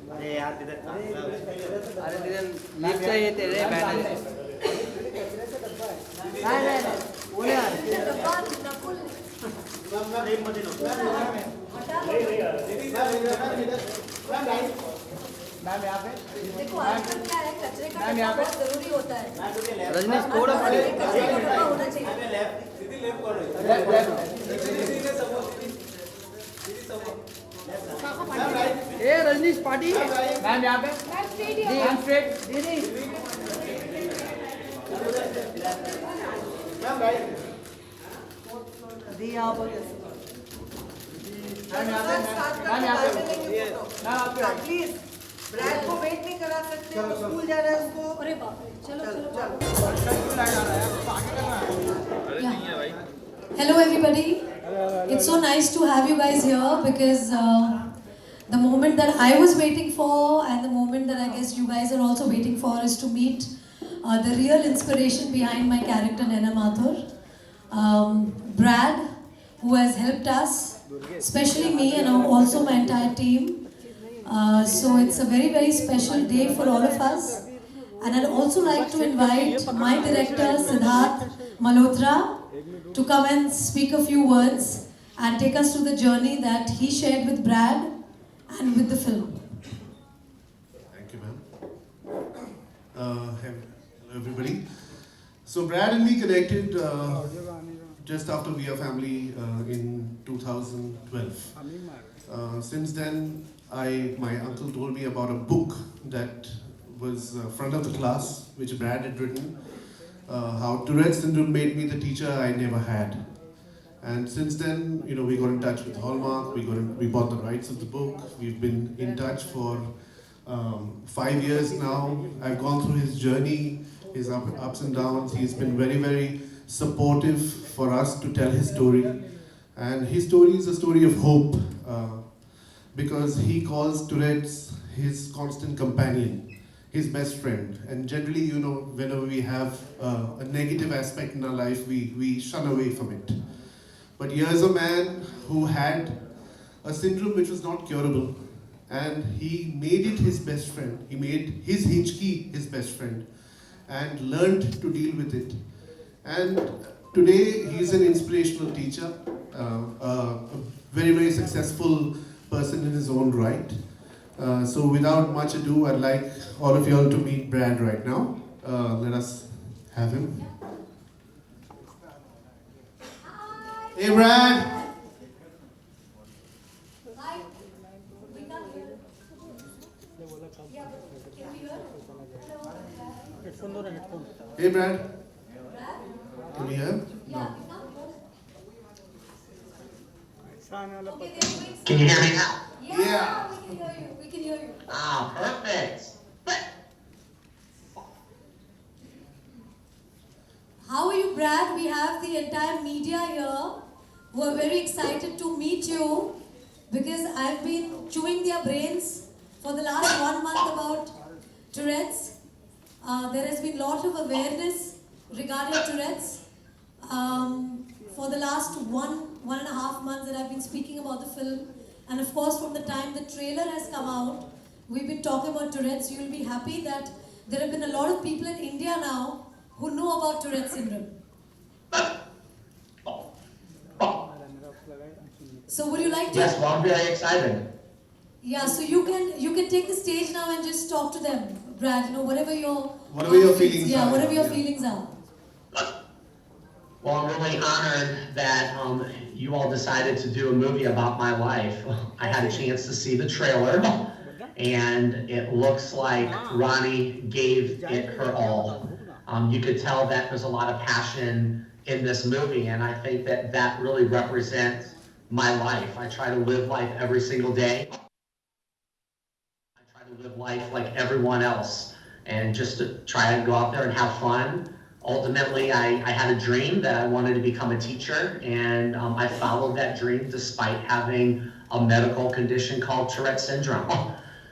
अरे यार अरे लिफ्ट चाहिए तेरे बैठने नहीं बोले यार मैम यहाँ पे देखो आजकल क्या है, कचरे का डब्बा बहुत जरूरी होता है। रजनीश थोड़ा कचरे का डब्बा होना चाहिए। ए रजनीश पार्टी मैम यहाँ पे मैम स्ट्रेट दीदी दी यहाँ पर मैम यहाँ पे प्लीज ब्रैड को वेट नहीं करा सकते, स्कूल जा रहा है उसको। अरे बाप रे, चलो चलो Hello everybody. It's so nice to have you guys here because the moment that I was waiting for and the moment that I guess you guys are also waiting for is to meet the real inspiration behind my character Nana Mathur. Brad, who has helped us, especially me and also my entire team. So it's a very, very special day for all of us. And I'd also like to invite my director, Siddharth Malhotra, to come and speak a few words and take us through the journey that he shared with Brad and with the film. Thank you, ma'am. Hello, everybody. So Brad and me connected just after We Are Family in 2012. Since then, my uncle told me about a book that was front of the class, which Brad had written, how Tourette syndrome made me the teacher I never had. And since then, we got in touch with Hallmark, we bought the rights of the book, we've been in touch for 5 years now. I've gone through his journey, his ups and downs. He's been very, very supportive for us to tell his story. And his story is a story of hope, because he calls Tourette's his constant companion, his best friend. And generally, whenever we have a negative aspect in our life, we shun away from it. But here's a man who had a syndrome which was not curable, and he made it his best friend. He made his Hichki his best friend and learned to deal with it. And today, he's an inspirational teacher, a very, very successful person in his own right. So without much ado, I'd like all of y'all to meet Brad right now. Let us have him. Hey, Brad. Hi. We can't hear. Yeah, can we hear? Hello. Hey, Brad. Brad? Can you hear? Yeah, No. we can't hear. Okay, they're doing Can you hear me now? Yeah, we can hear you. We can hear you. Ah, perfect. How are you, Brad? We have the entire media here who are very excited to meet you because I've been chewing their brains for the last 1 month about Tourette's. There has been a lot of awareness regarding Tourette's. For the last one and a half months that I've been speaking about the film, and of course from the time the trailer has come out, we've been talking about Tourette's. You'll be happy that there have been a lot of people in India now who know about Tourette syndrome. So would you like to? Yes, well, I'm very excited. Yeah, so you can take the stage now and just talk to them, Brad. Whatever your feelings are. Yeah, whatever your feelings are. Well, I'm really honored that you all decided to do a movie about my life. I had a chance to see the trailer, and it looks like Rani gave it her all. You could tell that there's a lot of passion in this movie, and I think that really represents my life. I try to live life every single day. I try to live life like everyone else, and just to try to go out there and have fun. Ultimately, I had a dream that I wanted to become a teacher, and I followed that dream despite having a medical condition called Tourette syndrome.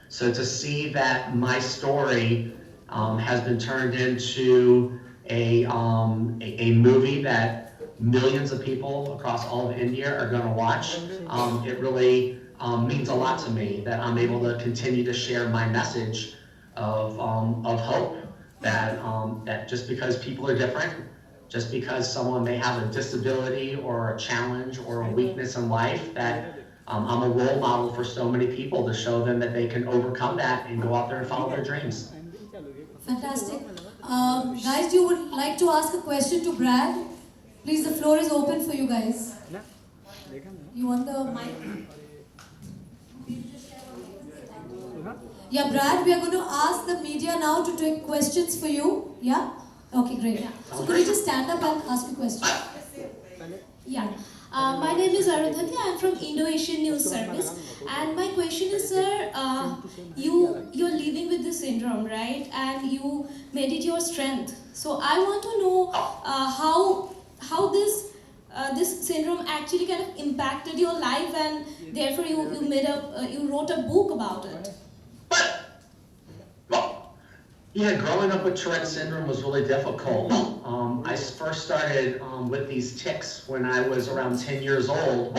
So to see that my story has been turned into a movie that millions of people across all of India are going to watch. It really means a lot to me that I'm able to continue to share my message of hope, that just because people are different, just because someone may have a disability or a challenge or a weakness in life, that I'm a role model for so many people to show them that they can overcome that and go out there and follow their dreams. Fantastic. Guys, you would like to ask a question to Brad? Please, the floor is open for you guys. You want the mic? Yeah, Brad, we are going to ask the media now to take questions for you. Yeah? Okay, great. So could you just stand up and ask a question? Yeah. My name is Arundhati. I am from Indo-Asian News Service. And my question is, sir, you're living with this syndrome, right? And you made it your strength. So I want to know how this syndrome actually kind of impacted your life, and therefore you wrote a book about it. Yeah, growing up with Tourette syndrome was really difficult. I first started with these tics when I was around 10 years old,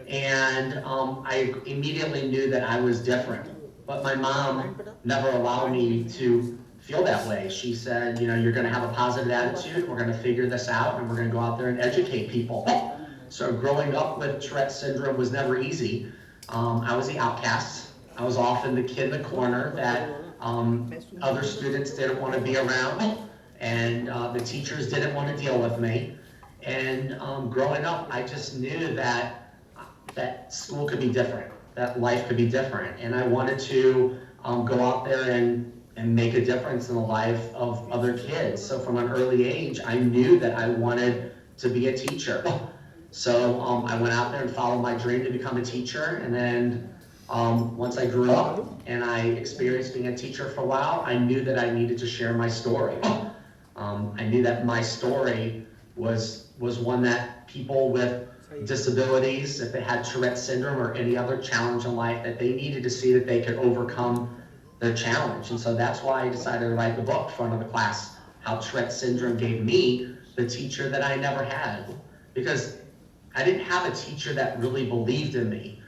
and I immediately knew that I was different. But my mom never allowed me to feel that way. She said, you know, you're going to have a positive attitude, we're going to figure this out, and we're going to go out there and educate people. So growing up with Tourette syndrome was never easy. I was the outcast. I was often the kid in the corner that other students didn't want to be around, and the teachers didn't want to deal with me. And growing up, I just knew that school could be different, that life could be different, and I wanted to go out there and make a difference in the life of other kids. So from an early age, I knew that I wanted to be a teacher. So I went out there and followed my dream to become a teacher, and then once I grew up and I experienced being a teacher for a while, I knew that I needed to share my story. I knew that my story was one that people with disabilities, if they had Tourette syndrome or any other challenge in life, that they needed to see that they could overcome their challenge. And so that's why I decided to write the book in front of the class, how Tourette syndrome gave me the teacher that I never had. Because I didn't have a teacher that really believed in me.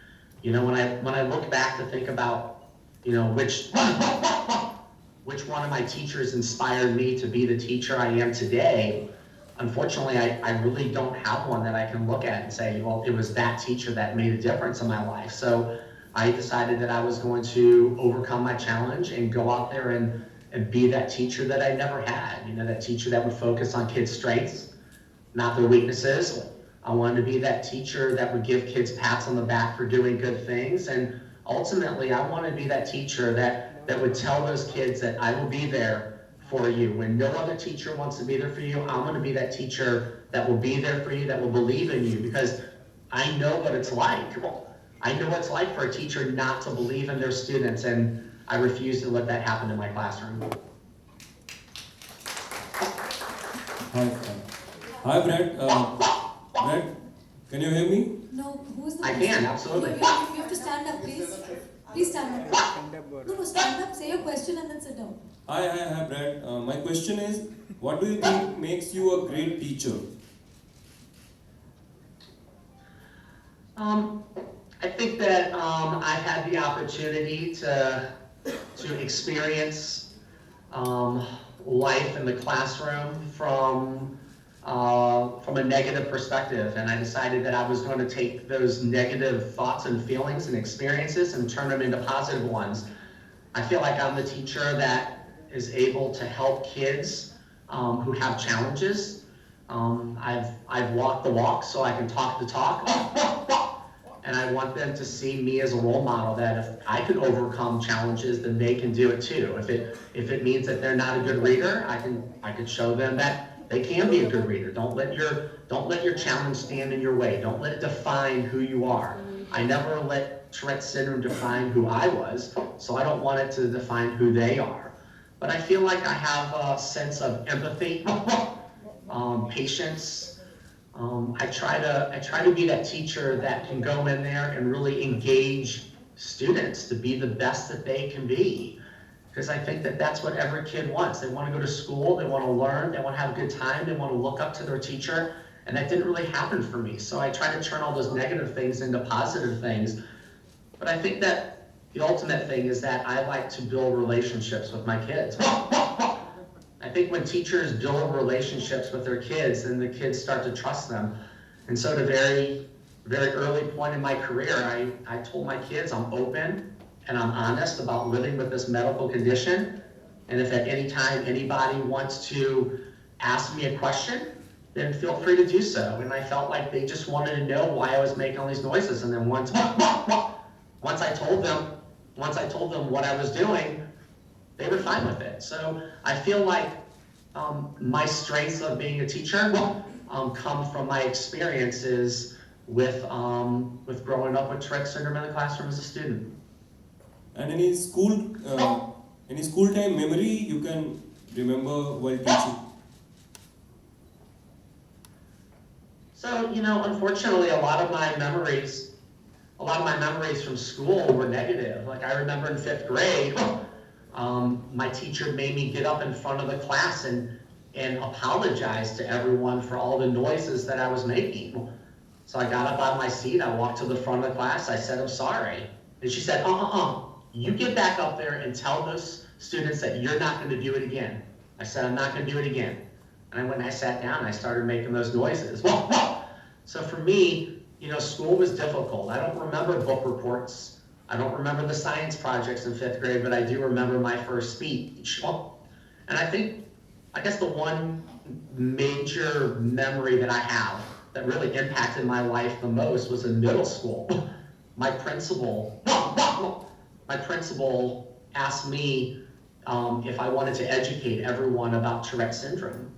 You know, when I look back to think about, you know, which one of my teachers inspired me to be the teacher I am today, unfortunately, I really don't have one that I can look at and say, well, it was that teacher that made a difference in my life. So I decided that I was going to overcome my challenge and go out there and be that teacher that I never had. You know, that teacher that would focus on kids' strengths, not their weaknesses. I wanted to be that teacher that would give kids pats on the back for doing good things. And ultimately, I wanted to be that teacher that would tell those kids that I will be there for you. When no other teacher wants to be there for you, I'm going to be that teacher that will be there for you, that will believe in you, because I know what it's like. I know what it's like for a teacher not to believe in their students, and I refuse to let that happen in my classroom. Hi, Brad. Brad, can you hear me? No, who's the I person? can, absolutely. You have to stand up, please. Please stand up. No, stand up, say your question and then sit down. Hi, Brad. My question is, what do you think makes you a great teacher? I think that I've had the opportunity to experience life in the classroom from a negative perspective, and I decided that I was going to take those negative thoughts and feelings and experiences and turn them into positive ones. I feel like I'm the teacher that is able to help kids who have challenges. I've walked the walk so I can talk the talk, and I want them to see me as a role model, that if I can overcome challenges, then they can do it too. If it means that they're not a good reader, I can show them that they can be a good reader. Don't let your challenge stand in your way. Don't let it define who you are. I never let Tourette syndrome define who I was, so I don't want it to define who they are. But I feel like I have a sense of empathy, patience. I try to be that teacher that can go in there and really engage students to be the best that they can be. Because I think that that's what every kid wants. They want to go to school, they want to learn, they want to have a good time, they want to look up to their teacher, And that didn't really happen for me. So I tried to turn all those negative things into positive things. But I think that the ultimate thing is that I like to build relationships with my kids. I think when teachers build relationships with their kids, then the kids start to trust them. And so at a very, very early point in my career, I told my kids I'm open and I'm honest about living with this medical condition. And if at any time anybody wants to ask me a question, then feel free to do so. And I felt like they just wanted to know why I was making all these noises. And then once I told them what I was doing, they were fine with it. So I feel like my strengths of being a teacher come from my experiences with growing up with Tourette syndrome in the classroom as a student. And any school time memory you can remember while teaching? So, unfortunately, a lot of my memories from school were negative. Like I remember in 5th grade, my teacher made me get up in front of the class and apologize to everyone for all the noises that I was making. So I got up out of my seat, I walked to the front of the class, I said, I'm sorry. And she said, you get back up there and tell those students that you're not going to do it again. I said, I'm not going to do it again. And I went and I sat down and I started making those noises. So for me, school was difficult. I don't remember book reports. I don't remember the science projects in 5th grade, but I do remember my first speech. And I guess the one major memory that I have that really impacted my life the most was in middle school. My principal asked me if I wanted to educate everyone about Tourette syndrome.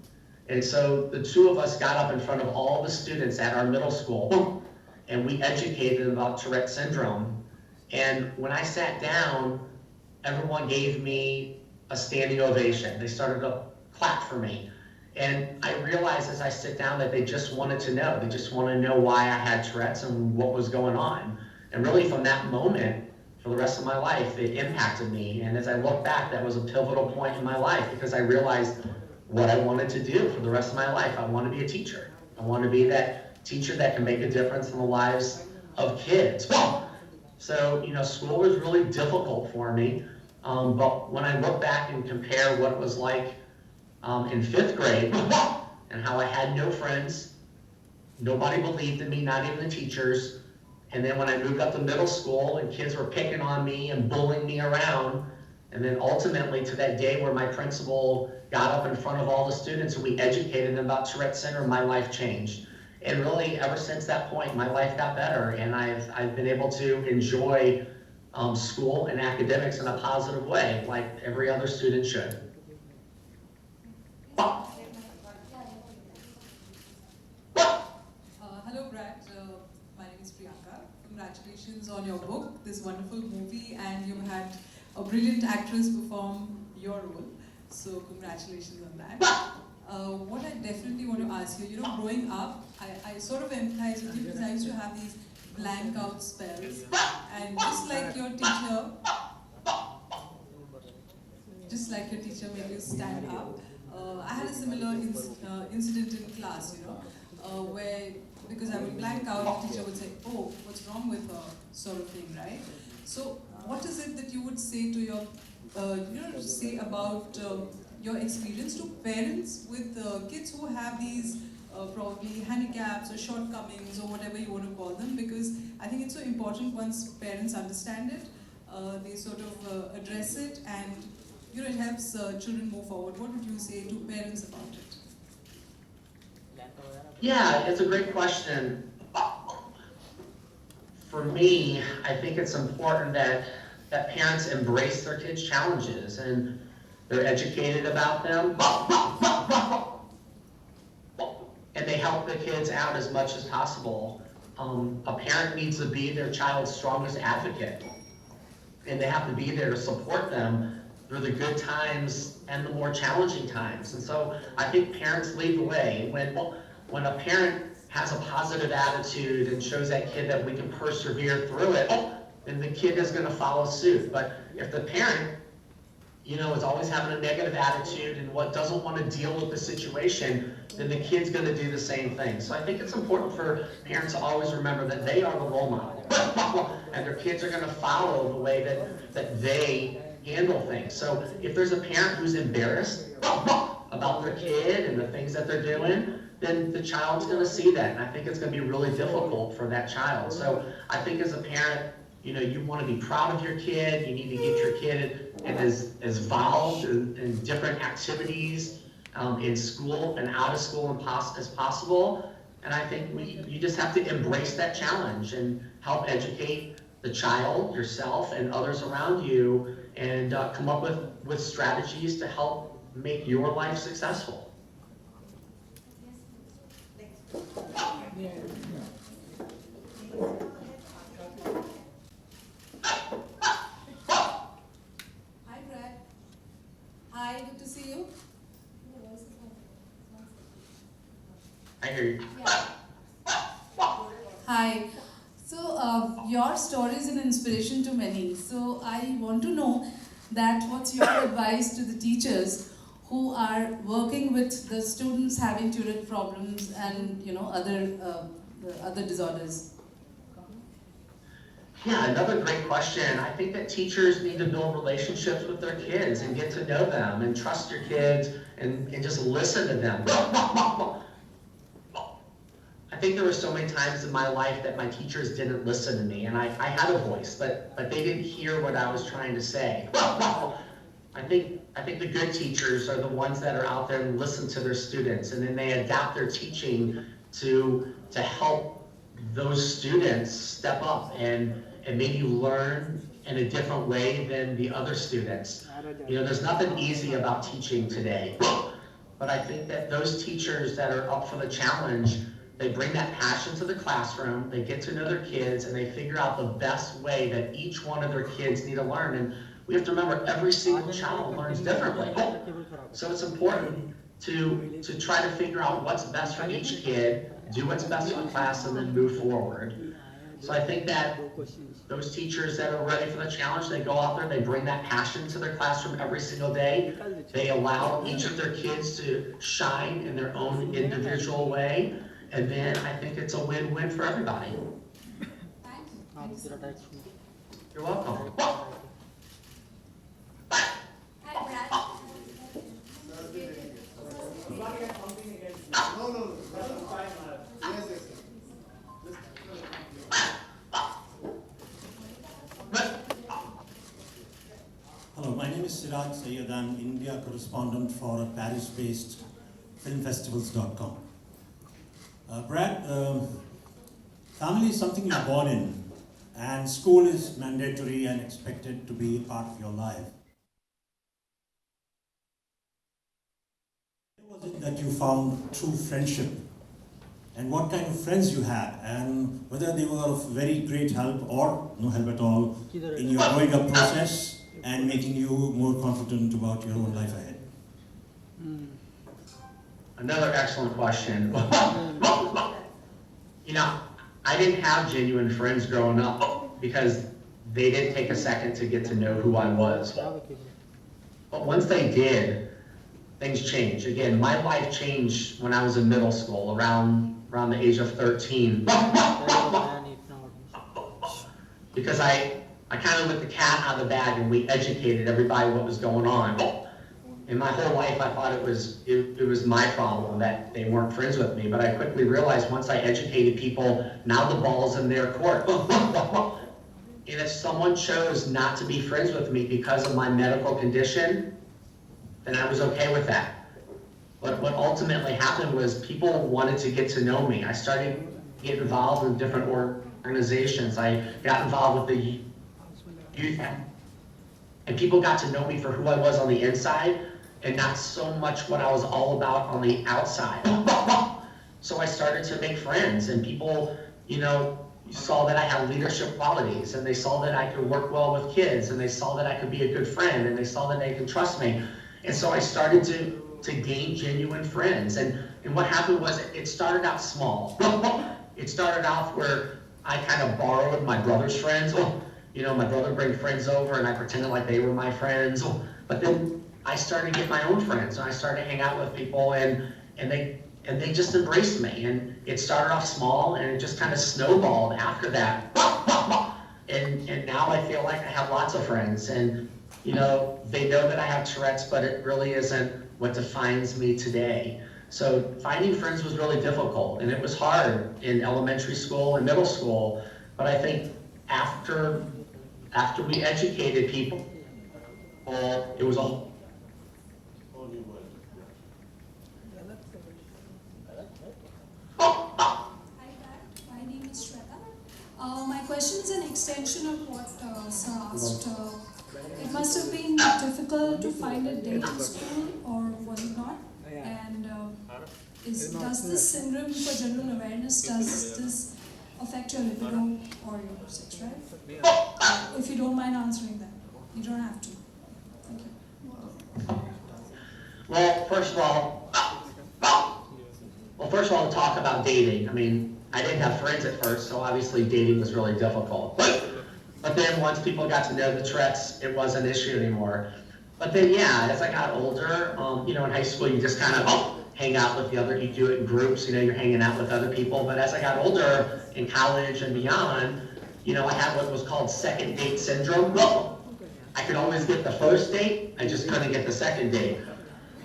And so the two of us got up in front of all the students at our middle school and we educated them about Tourette syndrome. And when I sat down, everyone gave me a standing ovation. They started to clap for me. And I realized as I sit down that they just wanted to know. They just wanted to know why I had Tourette's and what was going on. And really from that moment, for the rest of my life, it impacted me. And as I look back, that was a pivotal point in my life because I realized what I wanted to do for the rest of my life. I want to be a teacher. I want to be that teacher that can make a difference in the lives of kids. So, school was really difficult for me. But when I look back and compare what it was like in 5th grade and how I had no friends, nobody believed in me, not even the teachers. And then when I moved up to middle school and kids were picking on me and bullying me around, and then ultimately to that day where my principal got up in front of all the students and we educated them about Tourette syndrome, my life changed. And really, ever since that point, my life got better, and I've been able to enjoy school and academics in a positive way, like every other student should. Hello, Brad. My name is Priyanka. Congratulations on your book, this wonderful movie, and you had a brilliant actress perform your role. So congratulations on that. What I definitely want to ask you, growing up, I sort of empathize with you because I used to have these blank out spells, and just like your teacher made you stand up, I had a similar incident in class, where, because I would blank out, the teacher would say, oh, what's wrong with her, sort of thing, right? So what is it that you would say to your, say about your experience to parents with kids who have these probably handicaps or shortcomings or whatever you want to call them, because I think it's so important once parents understand it, they sort of address it, and it helps children move forward. What would you say to parents about it? Yeah, it's a great question. For me, I think it's important that parents embrace their kids' challenges and they're educated about them. And they help the kids out as much as possible. A parent needs to be their child's strongest advocate. And they have to be there to support them through the good times and the more challenging times. And so I think parents lead the way. When a parent has a positive attitude and shows that kid that we can persevere through it, then the kid is going to follow suit. But if the parent, is always having a negative attitude and doesn't want to deal with the situation, then the kid's going to do the same thing. So I think it's important for parents to always remember that they are the role model, and their kids are going to follow the way that they handle things. So if there's a parent who's embarrassed about their kid and the things that they're doing, then the child's going to see that, and I think it's going to be really difficult for that child. So I think as a parent, you want to be proud of your kid. You need to get your kid as involved in different activities in school and out of school as possible. And I think you just have to embrace that challenge and help educate the child, yourself, and others around you, and come up with strategies to help make your life successful. Hi, Brad. Hi, good to see you. I hear you. Hi. So, your story is an inspiration to many. So, I want to know that what's your advice to the teachers who are working with the students having Tourette problems and other disorders? Yeah, another great question. I think that teachers need to build relationships with their kids and get to know them and trust your kids and just listen to them. I think there were so many times in my life that my teachers didn't listen to me, and I had a voice, but they didn't hear what I was trying to say. I think the good teachers are the ones that are out there and listen to their students, and then they adapt their teaching to help those students step up and maybe learn in a different way than the other students. There's nothing easy about teaching today, but I think that those teachers that are up for the challenge, they bring that passion to the classroom, they get to know their kids, and they figure out the best way that each one of their kids need to learn. And we have to remember, every single child learns differently. So it's important to try to figure out what's best for each kid, do what's best for the class, and then move forward. So I think that those teachers that are ready for the challenge, they go out there, they bring that passion to their classroom every single day. They allow each of their kids to shine in their own individual way. And then I think it's a win-win for everybody. You're welcome. Hello, my name is Siraj Sayyed. I'm India correspondent for Paris-based filmfestivals.com. Brad, family is something you're born in, and school is mandatory and expected to be a part of your life. Where was it that you found true friendship, and what kind of friends you had, and whether they were of very great help or no help at all in your growing up process and making you more confident about your own life ahead? Another excellent question. I didn't have genuine friends growing up because they didn't take a second to get to know who I was. But once they did, things changed. Again, my life changed when I was in middle school, around the age of 13. Because I kind of let the cat out of the bag and we educated everybody what was going on. In my whole life, I thought it was my problem that they weren't friends with me, but I quickly realized once I educated people, now the ball's in their court. And if someone chose not to be friends with me because of my medical condition, then I was okay with that. But what ultimately happened was people wanted to get to know me. I started getting involved in different organizations. I got involved with the youth, and people got to know me for who I was on the inside, and not so much what I was all about on the outside. So I started to make friends, and people, saw that I had leadership qualities, and they saw that I could work well with kids, and they saw that I could be a good friend, and they saw that they could trust me. And so I started to gain genuine friends. And what happened was it started out small. It started off where I kind of borrowed my brother's friends. My brother would bring friends over, and I pretended like they were my friends. But then I started to get my own friends, and I started to hang out with people, and they just embraced me. And it started off small, and it just kind of snowballed after that. And now I feel like I have lots of friends, and you know, they know that I have Tourette's, but it really isn't what defines me today. So finding friends was really difficult, and it was hard in elementary school and middle school. But I think after we educated people, it was a whole new world. Hi, Dad. My name is Shweta. My question is an extension of what Sir asked. It must have been difficult to find a date in school, or was it not? And does this syndrome, for general awareness, does this affect your libido or your sex drive? If you don't mind answering that. You don't have to. Thank you. Well, first of all, to talk about dating. I mean, I didn't have friends at first, so obviously dating was really difficult. But then once people got to know the Tourette's, it wasn't an issue anymore. But then, yeah, as I got older, you know, in high school, you just kind of hang out with the other, you do it in groups, you know, you're hanging out with other people. But as I got older, in college and beyond, you know, I had what was called second date syndrome. I could always get the first date, I just couldn't get the second date.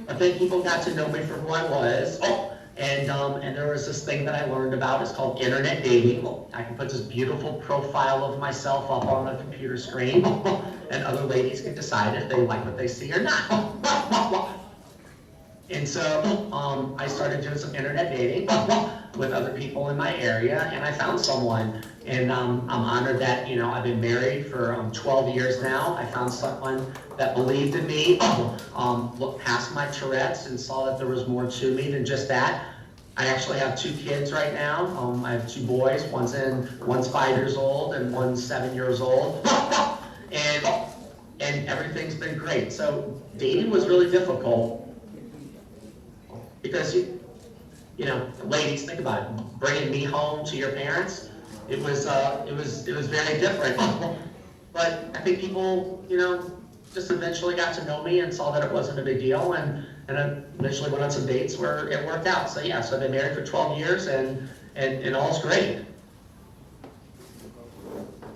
But then people got to know me for who I was. And there was this thing that I learned about, it's called internet dating. I can put this beautiful profile of myself up on a computer screen, and other ladies can decide if they like what they see or not. And so I started doing some internet dating with other people in my area, and I found someone. And I'm honored that, you know, I've been married for 12 years now. I found someone that believed in me, looked past my Tourette's and saw that there was more to me than just that. I actually have 2 kids right now. I have 2 boys. One's 5 years old and one's 7 years old. And everything's been great. So dating was really difficult because you know, ladies, think about it. Bringing me home to your parents. It was very different, but I think people, you know, just eventually got to know me and saw that it wasn't a big deal, and I eventually went on some dates where it worked out. So yeah, so I've been married for 12 years, and all's great.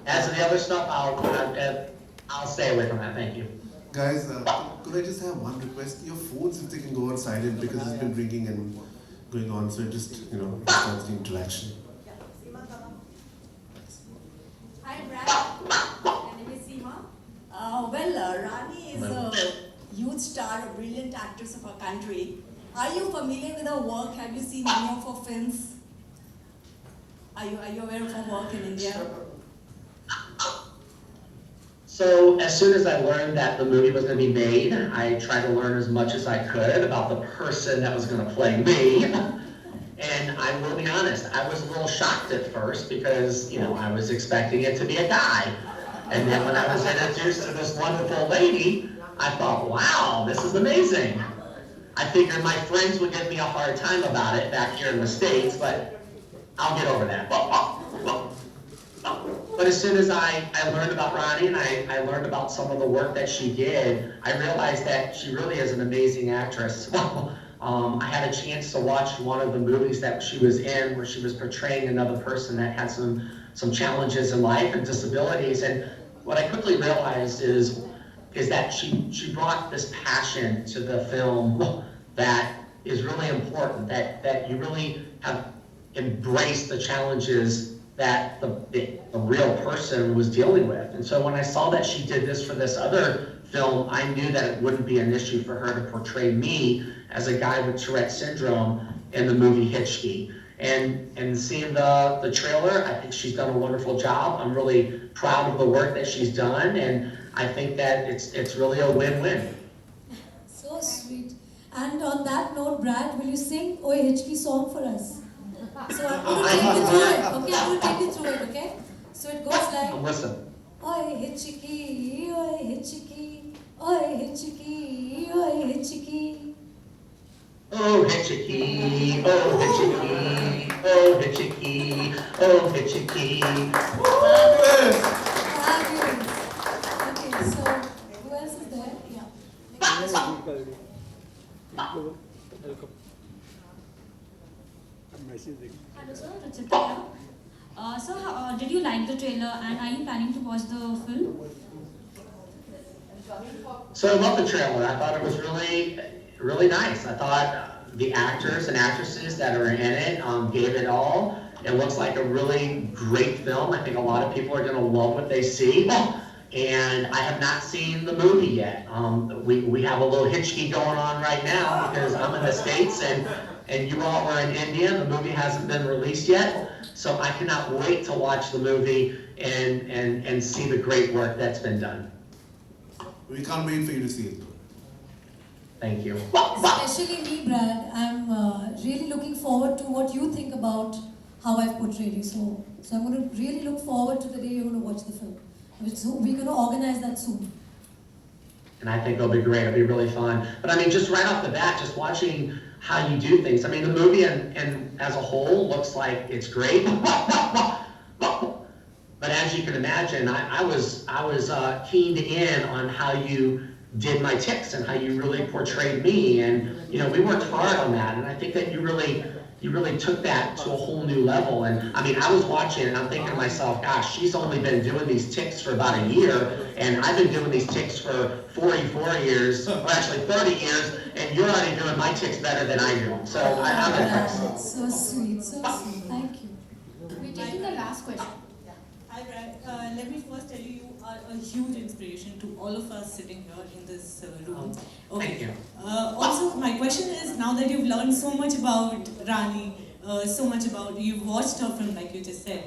As for the other stuff, I'll stay away from that. Thank you. Guys, could I just have one request? Your phones, if they can go on silent, because it's been ringing and going on, so it just, you know, starts the interaction. Hi, Brad. My name is Seema. Rani is a youth star, a brilliant actress of our country. Are you familiar with her work? Have you seen any of her films? Are you aware of her work in India? So as soon as I learned that the movie was going to be made, I tried to learn as much as I could about the person that was going to play me. And I will be honest, I was a little shocked at first because, you know, I was expecting it to be a guy. And then when I was introduced to this wonderful lady, I thought, wow, this is amazing. I figured my friends would give me a hard time about it back here in the States, but I'll get over that. But as soon as I learned about Rani and I learned about some of the work that she did, I realized that she really is an amazing actress. I had a chance to watch one of the movies that she was in where she was portraying another person that had some challenges in life and disabilities. And what I quickly realized is that she brought this passion to the film that is really important, that you really have embraced the challenges that the real person was dealing with. And so when I saw that she did this for this other film, I knew that it wouldn't be an issue for her to portray me as a guy with Tourette syndrome in the movie Hichki. And seeing the trailer, I think she's done a wonderful job. I'm really proud of the work that she's done, and I think that it's really a win-win. So sweet. And on that note, Brad, will you sing Oye Hichki song for us? So I'm going to take you through it, okay? I'm going to take you through it, okay? So it goes like, Listen. Oye Hichki, Oye Hichki, Oye Hichki, Oye Hichki. Oh Hichki, oh Hichki, oh Hichki, oh Hichki. Fabulous. Okay, so who else is there? Yeah. Hello sir, Ruchita here. Sir, did you like the trailer and are you planning to watch the film? So I love the trailer. I thought it was really, really nice. I thought the actors and actresses that are in it gave it all. It looks like a really great film. I think a lot of people are going to love what they see. And I have not seen the movie yet. We have a little Hichki going on right now because I'm in the States and you all are in India. The movie hasn't been released yet. So I cannot wait to watch the movie and see the great work that's been done. We can't wait for you to see it. Thank you. Especially me, Brad. I'm really looking forward to what you think about how I've portrayed you. So I'm going to really look forward to the day you're going to watch the film. So we're going to organize that soon. And I think it'll be great. It'll be really fun. But I mean, just right off the bat, just watching how you do things. I mean, the movie and as a whole looks like it's great. But as you can imagine, I was keened in on how you did my tics and how you really portrayed me. And you know, we worked hard on that. And I think that you really took that to a whole new level. And I mean, I was watching and I'm thinking to myself, gosh, she's only been doing these tics for about a year, and I've been doing these tics for 44 years, or actually 30 years, and you're already doing my tics better than I do. So I'm impressed. So sweet, so sweet. Thank you. We're taking the last question. Hi Brad, let me first tell you, you are a huge inspiration to all of us sitting here in this room. Okay. Thank you. Also, my question is, now that you've learned so much about Rani, so much about, you've watched her film like you just said,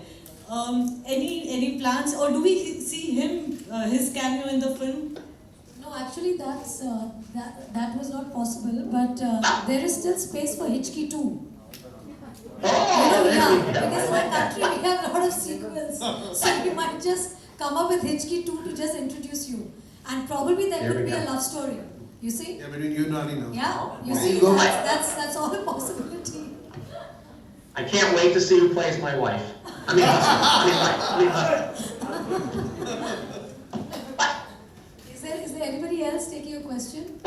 any plans, or do we see him, his cameo in the film? No, actually that was not possible, but there is still space for Hichki too. Yeah, because in our country we have a lot of sequels, so we might just come up with Hichki 2 to just introduce you, and probably there could be a love story. You see? Yeah, between you and Rani now. Yeah, you see, that's all a possibility. I can't wait to see who plays my wife. I mean, Is there anybody else taking a question?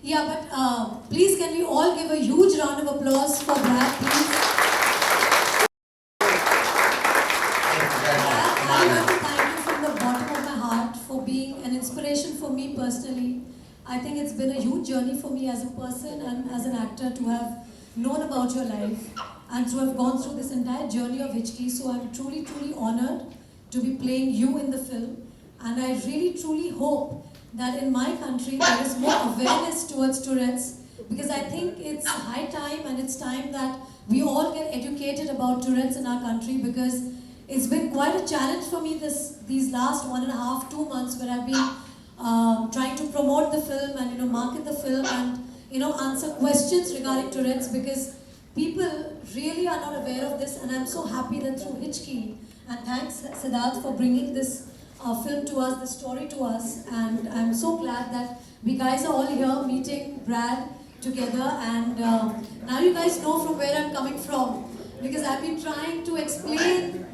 Yeah, but please can we all give a huge round of applause for Brad, please? I want to thank you from the bottom of my heart for being an inspiration for me personally. I think it's been a huge journey for me as a person and as an actor to have known about your life and to have gone through this entire journey of Hichki. So I'm truly, truly honored to be playing you in the film. And I really, truly hope that in my country there is more awareness towards Tourette's, because I think it's high time and it's time that we all get educated about Tourette's in our country, because it's been quite a challenge for me these last 1.5, 2 months where I've been trying to promote the film and market the film and answer questions regarding Tourette's, because people really are not aware of this. And I'm so happy that through Hichki, and thanks Siddharth for bringing this film to us, the story to us, and I'm so glad that we guys are all here meeting Brad together, and now you guys know from where I'm coming from, because I've been trying to explain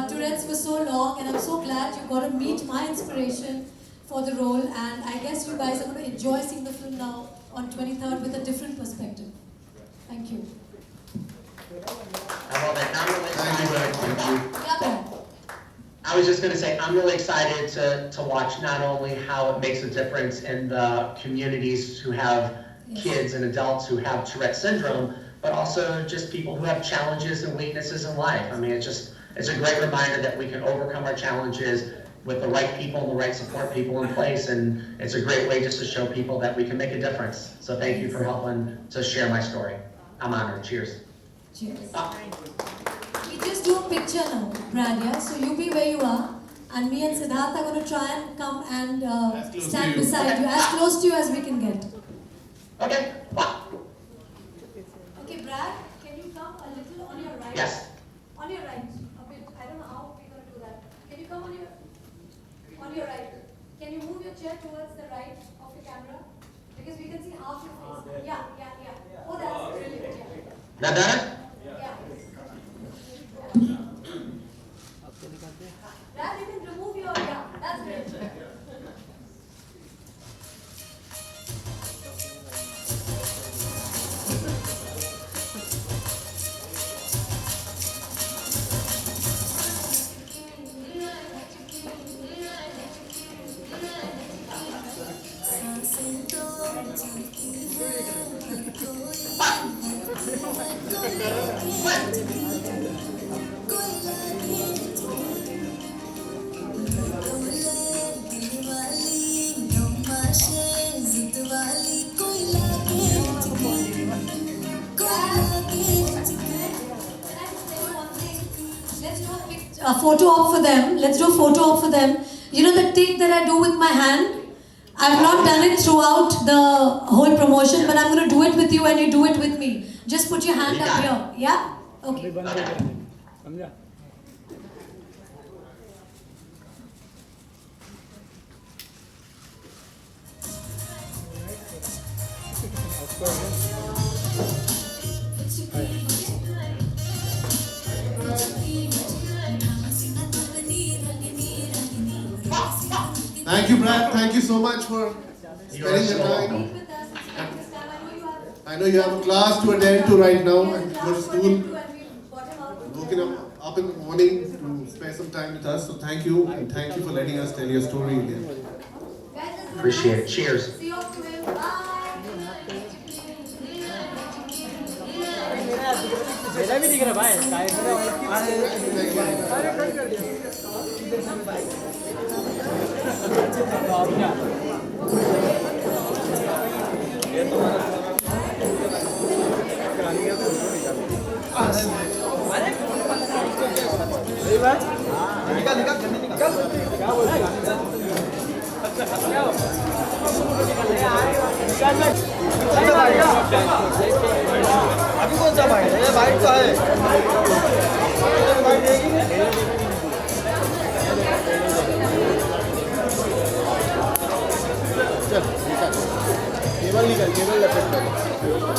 Tourette's for so long, and I'm so glad you got to meet my inspiration for the role, and I guess you guys are going to enjoy seeing the film now on 23rd with a different perspective. Thank you. I love it. I'm really excited. Thank you. Yeah, Brad. I was just going to say, I'm really excited to watch not only how it makes a difference in the communities who have kids and adults who have Tourette syndrome, but also just people who have challenges and weaknesses in life. I mean, it's a great reminder that we can overcome our challenges with the right people and the right support people in place, and it's a great way just to show people that we can make a difference. So thank you for helping to share my story. I'm honored. Cheers. Cheers. We just do a picture now, Brad, yeah? So you be where you are, and me and Siddharth are going to try and come and stand beside you, as close to you as we can get. Okay. Okay, Brad, can you come a little on your right? Yes. On your right, a bit. I don't know how we're going to do that. Can you come on your right? Can you move your chair towards the right of the camera? Because we can see half your face. Yeah. Oh, that's brilliant. Yeah. That better? Yeah. Brad, you can remove your, that's great. A photo op for them. Let's do a photo op for them. You know the tick that I do with my hand? I've not done it throughout the whole promotion, but I'm going to do it with you and you do it with me. Just put your hand up here. Yeah? Okay. Thank you, Brad. Thank you so much for spending the time. I know you have a class to attend to right now and go to school. Woken up in the morning to spend some time with us. So thank you, and thank you for letting us tell your story again. Appreciate it. Cheers. मेरा भी दिख रहा भाई निकाल निकाल जल्दी निकाल क्या बोल रहे अभी कौन सा भाई ये वाइट का है चल केबल निकल केबल लपेट